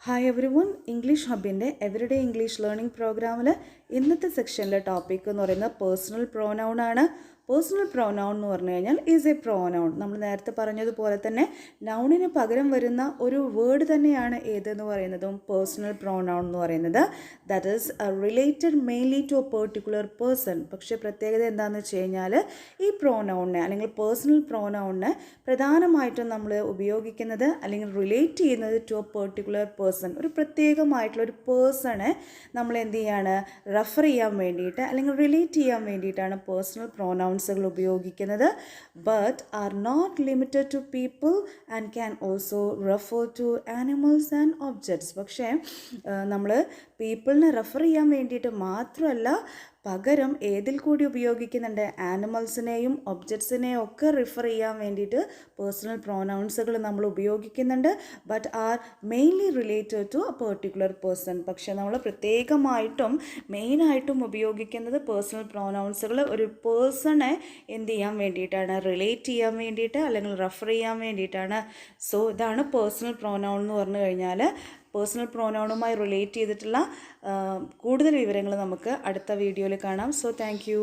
Hi everyone ഇംഗ്ലീഷ് ഹബിൻ്റെ everyday English learning പ്രോഗ്രാമിൽ ഇന്നത്തെ സെക്ഷനിലെ ടോപ്പിക് എന്ന് പറയുന്നത് പേഴ്സണൽ പ്രോനൗൺ ആണ്. പേഴ്സണൽ പ്രോനൗൺ എന്ന് പറഞ്ഞു കഴിഞ്ഞാൽ ഈസ് എ പ്രോനൗൺ. നമ്മൾ നേരത്തെ പറഞ്ഞതുപോലെ തന്നെ നൗണിന് പകരം വരുന്ന ഒരു വേർഡ് തന്നെയാണ് ഏതെന്ന് പറയുന്നതും പേഴ്സണൽ പ്രോനൗൺ എന്ന് പറയുന്നത്. That is related mainly to a particular person. പക്ഷേ പ്രത്യേകത എന്താണെന്ന് വെച്ച് കഴിഞ്ഞാൽ ഈ പ്രോനൗണിനെ അല്ലെങ്കിൽ പേഴ്സണൽ പ്രോനൗണിനെ പ്രധാനമായിട്ടും നമ്മൾ ഉപയോഗിക്കുന്നത് അല്ലെങ്കിൽ റിലേറ്റ് ചെയ്യുന്നത് ടു എ പെർട്ടിക്കുലർ പേഴ്സൺ. ഒരു പ്രത്യേകമായിട്ടുള്ള ഒരു പേഴ്സണെ നമ്മൾ എന്ത് ചെയ്യാണ് റെഫർ ചെയ്യാൻ വേണ്ടിയിട്ട് അല്ലെങ്കിൽ റിലേറ്റ് ചെയ്യാൻ വേണ്ടിയിട്ടാണ് പേഴ്സണൽ പ്രോനൗൺസുകൾ ഉപയോഗിക്കുന്നത്. But are not limited to people and can also refer to animals and objects. പക്ഷേ നമ്മൾ പീപ്പിളിനെ റെഫർ ചെയ്യാൻ വേണ്ടിയിട്ട് മാത്രമല്ല, പകരം ഏതിൽ കൂടി ഉപയോഗിക്കുന്നുണ്ട്, ആനിമൽസിനെയും ഒബ്ജക്ട്സിനെയും ഒക്കെ റിഫർ ചെയ്യാൻ വേണ്ടിയിട്ട് പേഴ്സണൽ പ്രോനൗൺസുകൾ നമ്മൾ ഉപയോഗിക്കുന്നുണ്ട്. But are mainly related to a particular person. പക്ഷേ നമ്മൾ പ്രത്യേകമായിട്ടും മെയിനായിട്ടും ഉപയോഗിക്കുന്നത് പേഴ്സണൽ പ്രോനൗൺസുകൾ ഒരു പേഴ്സണെ എന്ത് ചെയ്യാൻ വേണ്ടിയിട്ടാണ്, റിലേറ്റ് ചെയ്യാൻ വേണ്ടിയിട്ട് അല്ലെങ്കിൽ റെഫർ ചെയ്യാൻ വേണ്ടിയിട്ടാണ്. സോ ഇതാണ് പേഴ്സണൽ പ്രോനൗൺ എന്ന് പറഞ്ഞു കഴിഞ്ഞാൽ. പേഴ്സണൽ പ്രോനൗണുമായി റിലേറ്റ് ചെയ്തിട്ടുള്ള കൂടുതൽ വിവരങ്ങൾ നമുക്ക് അടുത്ത വീഡിയോയിൽ കാണാം. So thank you.